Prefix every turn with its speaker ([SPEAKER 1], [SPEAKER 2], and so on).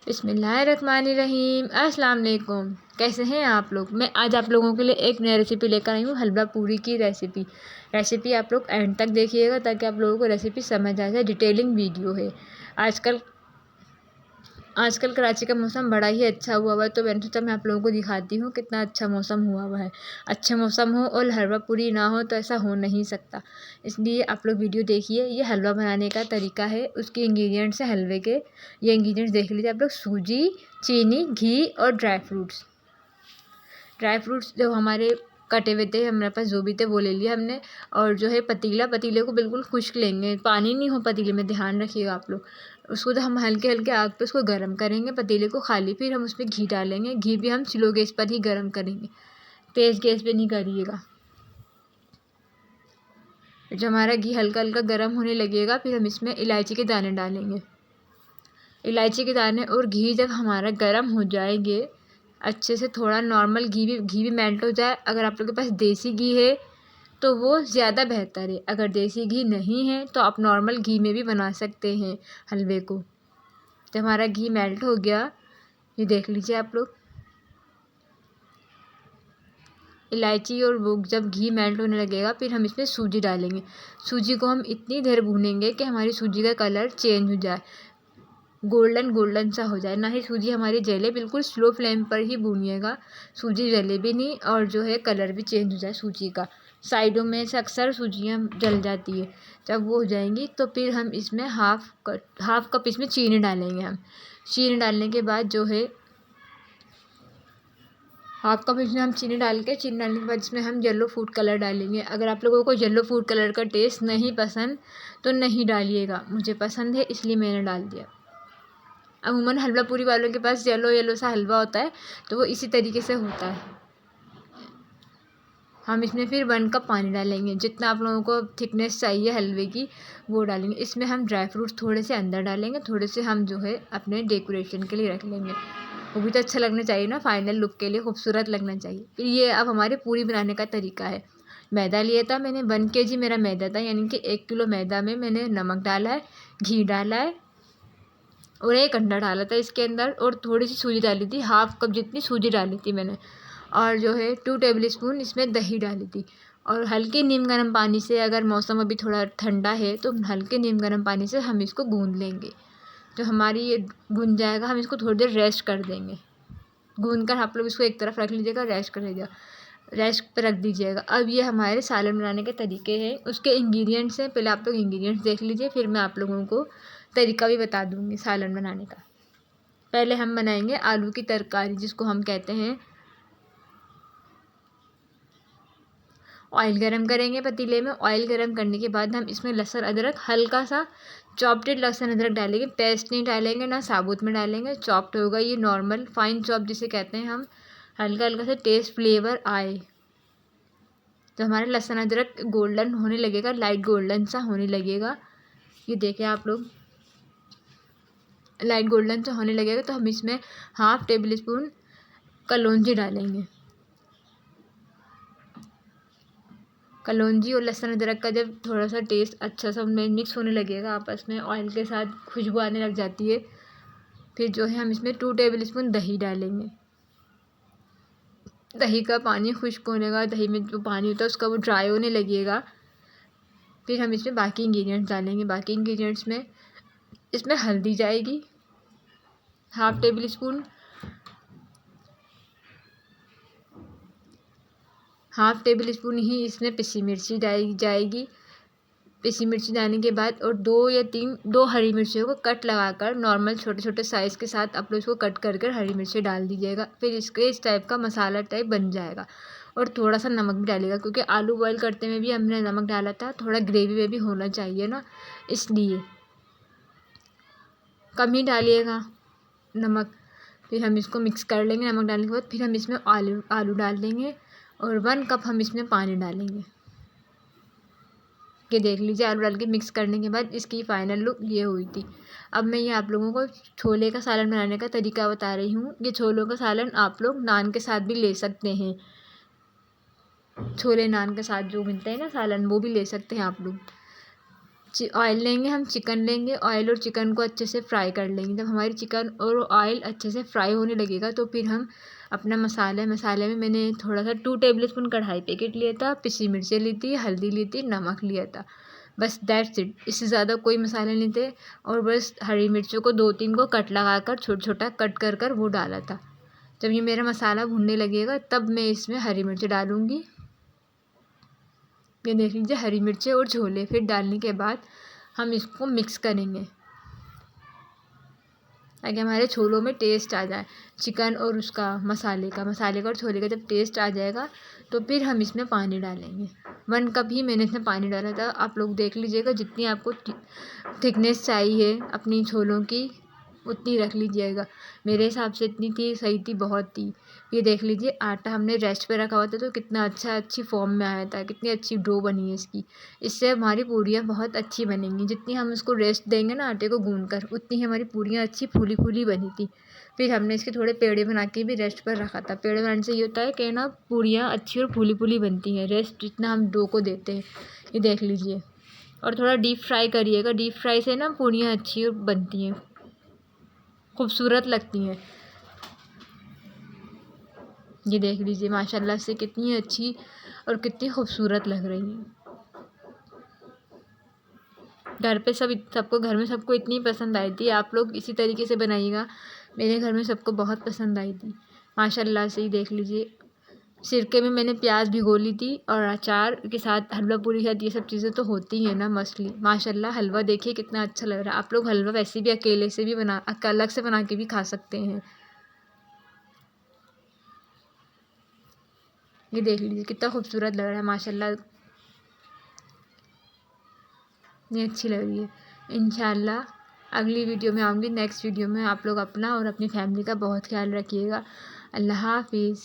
[SPEAKER 1] बिस्मिल्लाहिर्रहमानिर्रहीम। अस्सलाम वालेकुम। कैसे हैं आप लोग। मैं आज आप लोगों के लिए एक नई रेसिपी लेकर आई हूँ, हलवा पूरी की रेसिपी आप लोग एंड तक देखिएगा ताकि आप लोगों को रेसिपी समझ आ जाए। डिटेलिंग वीडियो है। आजकल कराची का मौसम बड़ा ही अच्छा हुआ हुआ है, तो मैंने सोचा मैं आप लोगों को दिखाती हूँ कितना अच्छा मौसम हुआ हुआ है। अच्छा मौसम हो और हलवा पूरी ना हो तो ऐसा हो नहीं सकता, इसलिए आप लोग वीडियो देखिए। ये हलवा बनाने का तरीका है, उसके इंग्रेडिएंट्स है हलवे के। ये इंग्रेडिएंट्स देख लीजिए आप लोग। सूजी, चीनी, घी और ड्राई फ्रूट्स जो हमारे कटे हुए थे, हमारे पास जो भी थे वो ले लिया हमने। और जो है पतीले को बिल्कुल खुश्क लेंगे, पानी नहीं हो पतीले में, ध्यान रखिएगा आप लोग। उसको तो हम हल्के हल्के आग पे उसको गर्म करेंगे, पतीले को खाली। फिर हम उसमें घी डालेंगे। घी भी हम स्लो गैस पर ही गर्म करेंगे, तेज़ गैस पे नहीं करिएगा। जब हमारा घी हल्का हल्का गर्म होने लगेगा, फिर हम इसमें इलायची के दाने डालेंगे। इलायची के दाने और घी जब हमारा गर्म हो जाएंगे अच्छे से, थोड़ा नॉर्मल घी भी मेल्ट हो जाए। अगर आप लोग के पास देसी घी है तो वो ज़्यादा बेहतर है, अगर देसी घी नहीं है तो आप नॉर्मल घी में भी बना सकते हैं हलवे को। जब हमारा घी मेल्ट हो गया, ये देख लीजिए आप लोग। इलायची और वो जब घी मेल्ट होने लगेगा, फिर हम इसमें सूजी डालेंगे। सूजी को हम इतनी देर भूनेंगे कि हमारी सूजी का कलर चेंज हो जाए, गोल्डन सा हो जाए। ना ही सूजी हमारी जले, बिल्कुल स्लो फ्लेम पर ही भूनिएगा। सूजी जले भी नहीं और जो है कलर भी चेंज हो जाए सूजी का। साइडों में से अक्सर सूजियाँ जल जाती है। जब वो हो जाएंगी तो फिर हम इसमें हाफ कप इसमें चीनी डालेंगे। हम चीनी डालने के बाद जो है हाफ कप इसमें हम चीनी डालने के बाद इसमें हम येलो फूड कलर डालेंगे। अगर आप लोगों को येलो फूड कलर का टेस्ट नहीं पसंद तो नहीं डालिएगा, मुझे पसंद है इसलिए मैंने डाल दिया। अमूमन हलवा पूरी वालों के पास येलो सा हलवा होता है, तो वो इसी तरीके से होता है। हम इसमें फिर 1 कप पानी डालेंगे, जितना आप लोगों को थिकनेस चाहिए हलवे की वो डालेंगे। इसमें हम ड्राई फ्रूट्स थोड़े से अंदर डालेंगे, थोड़े से हम जो है अपने डेकोरेशन के लिए रख लेंगे। वो भी तो अच्छा लगना चाहिए ना, फाइनल लुक के लिए खूबसूरत लगना चाहिए। फिर ये अब हमारे पूरी बनाने का तरीका है। मैदा लिया था मैंने, 1 kg मेरा मैदा था, यानी कि 1 किलो मैदा में मैंने नमक डाला है, घी डाला है और 1 अंडा डाला था इसके अंदर। और थोड़ी सी सूजी डाली थी, हाफ कप जितनी सूजी डाली थी मैंने। और जो है 2 टेबल स्पून इसमें दही डाली थी। और हल्के नीम गर्म पानी से, अगर मौसम अभी थोड़ा ठंडा है तो हल्के नीम गर्म पानी से हम इसको गूँध लेंगे। तो हमारी ये गूँध जाएगा, हम इसको थोड़ी देर रेस्ट कर देंगे। गूँध कर आप लोग इसको एक तरफ रख लीजिएगा, रेस्ट पर रख दीजिएगा। अब ये हमारे सालन बनाने के तरीके हैं। उसके इंग्रेडिएंट्स हैं, पहले आप लोग इंग्रेडिएंट्स देख लीजिए, फिर मैं आप लोगों को तरीका भी बता दूँगी सालन बनाने का। पहले हम बनाएंगे आलू की तरकारी, जिसको हम कहते हैं। ऑयल गरम करेंगे पतीले में। ऑयल गरम करने के बाद हम इसमें लहसुन अदरक, हल्का सा चॉप्ड लहसुन अदरक डालेंगे। पेस्ट नहीं डालेंगे, ना साबुत में डालेंगे, चॉप्ड होगा ये, नॉर्मल फाइन चॉप जिसे कहते हैं हम। हल्का हल्का सा टेस्ट फ्लेवर आए। तो हमारा लहसुन अदरक गोल्डन होने लगेगा, लाइट गोल्डन सा होने लगेगा। ये देखें आप लोग, लाइट गोल्डन सा होने लगेगा तो हम इसमें हाफ टेबल स्पून कलौंजी डालेंगे। कलौंजी और लहसुन अदरक का जब थोड़ा सा टेस्ट अच्छा सा उनमें मिक्स होने लगेगा आपस में, ऑयल के साथ खुशबू आने लग जाती है, फिर जो है हम इसमें 2 टेबल स्पून दही डालेंगे। दही का पानी खुश्क होने का, दही में जो पानी होता है उसका वो ड्राई होने लगेगा। फिर हम इसमें बाकी इंग्रेडिएंट्स डालेंगे। बाकी इंग्रेडिएंट्स में इसमें हल्दी जाएगी half tablespoon, half tablespoon ही इसमें पिसी मिर्ची जाएगी। पिसी मिर्ची डालने के बाद और 2 हरी मिर्चियों को कट लगाकर नॉर्मल छोटे छोटे साइज़ के साथ आप लोग इसको कट कर हरी मिर्ची डाल दीजिएगा। फिर इसके इस टाइप का मसाला टाइप बन जाएगा। और थोड़ा सा नमक भी डालिएगा, क्योंकि आलू बॉयल करते में भी हमने नमक डाला था, थोड़ा ग्रेवी में भी होना चाहिए ना, इसलिए कम ही डालिएगा नमक। फिर हम इसको मिक्स कर लेंगे। नमक डालने के बाद फिर हम इसमें आलू डाल देंगे और 1 कप हम इसमें पानी डालेंगे। ये देख लीजिए, आलू डाल के मिक्स करने के बाद इसकी फ़ाइनल लुक ये हुई थी। अब मैं ये आप लोगों को छोले का सालन बनाने का तरीका बता रही हूँ। ये छोलों का सालन आप लोग नान के साथ भी ले सकते हैं। छोले नान के साथ जो मिलते हैं ना सालन, वो भी ले सकते हैं आप लोग। ऑयल लेंगे, हम चिकन लेंगे, ऑयल और चिकन को अच्छे से फ्राई कर लेंगे। जब हमारी चिकन और ऑयल अच्छे से फ्राई होने लगेगा तो फिर हम अपना मसाले में मैंने थोड़ा सा 2 टेबलस्पून कढ़ाई पैकेट लिया था, पिसी मिर्चें ली थी, हल्दी ली थी, नमक लिया था, बस दैट्स इट। इससे ज़्यादा कोई मसाले नहीं थे। और बस हरी मिर्चों को 2-3 को कट लगा कर छोटा छोटा कट कर कर वो डाला था। जब ये मेरा मसाला भुनने लगेगा तब मैं इसमें हरी मिर्च डालूँगी। ये देख लीजिए हरी मिर्चें और छोले। फिर डालने के बाद हम इसको मिक्स करेंगे ताकि हमारे छोलों में टेस्ट आ जाए। चिकन और उसका मसाले का और छोले का जब टेस्ट आ जाएगा तो फिर हम इसमें पानी डालेंगे। 1 कप ही मैंने इसमें पानी डाला था। आप लोग देख लीजिएगा जितनी आपको थिकनेस चाहिए अपनी छोलों की उतनी रख लीजिएगा। मेरे हिसाब से इतनी थी, सही थी, बहुत थी। ये देख लीजिए आटा हमने रेस्ट पे रखा हुआ था तो कितना अच्छी फॉर्म में आया था, कितनी अच्छी डो बनी है इसकी। इससे हमारी पूरियाँ बहुत अच्छी बनेंगी। जितनी हम इसको रेस्ट देंगे ना आटे को गूँध कर, उतनी ही हमारी पूरियाँ अच्छी फूली फूली बनी थी। फिर हमने इसके थोड़े पेड़े बना के भी रेस्ट पर रखा था। पेड़े बनाने से ये होता है कि ना पूरियाँ अच्छी और फूली फूली बनती हैं, रेस्ट जितना हम डो को देते हैं। ये देख लीजिए। और थोड़ा डीप फ्राई करिएगा, डीप फ्राई से ना पूरियाँ अच्छी बनती हैं, खूबसूरत लगती हैं। ये देख लीजिए माशाल्लाह से कितनी अच्छी और कितनी खूबसूरत लग रही हैं। घर पे सबको घर में सबको इतनी पसंद आई थी। आप लोग इसी तरीके से बनाइएगा। मेरे घर में सबको बहुत पसंद आई थी माशाल्लाह से। ही देख लीजिए सिरके में मैंने प्याज भिगो ली थी और अचार के साथ हलवा पूरी के साथ ये सब चीज़ें तो होती हैं ना मस्टली। माशाल्लाह हलवा देखिए कितना अच्छा लग रहा है। आप लोग हलवा वैसे भी अकेले से भी अलग से बना के भी खा सकते हैं। ये देख लीजिए कितना खूबसूरत लग रहा है माशाल्लाह, इतनी अच्छी लग रही है। इंशाल्लाह अगली वीडियो में आऊँगी। नेक्स्ट वीडियो में आप लोग अपना और अपनी फैमिली का बहुत ख्याल रखिएगा। अल्लाह हाफिज़।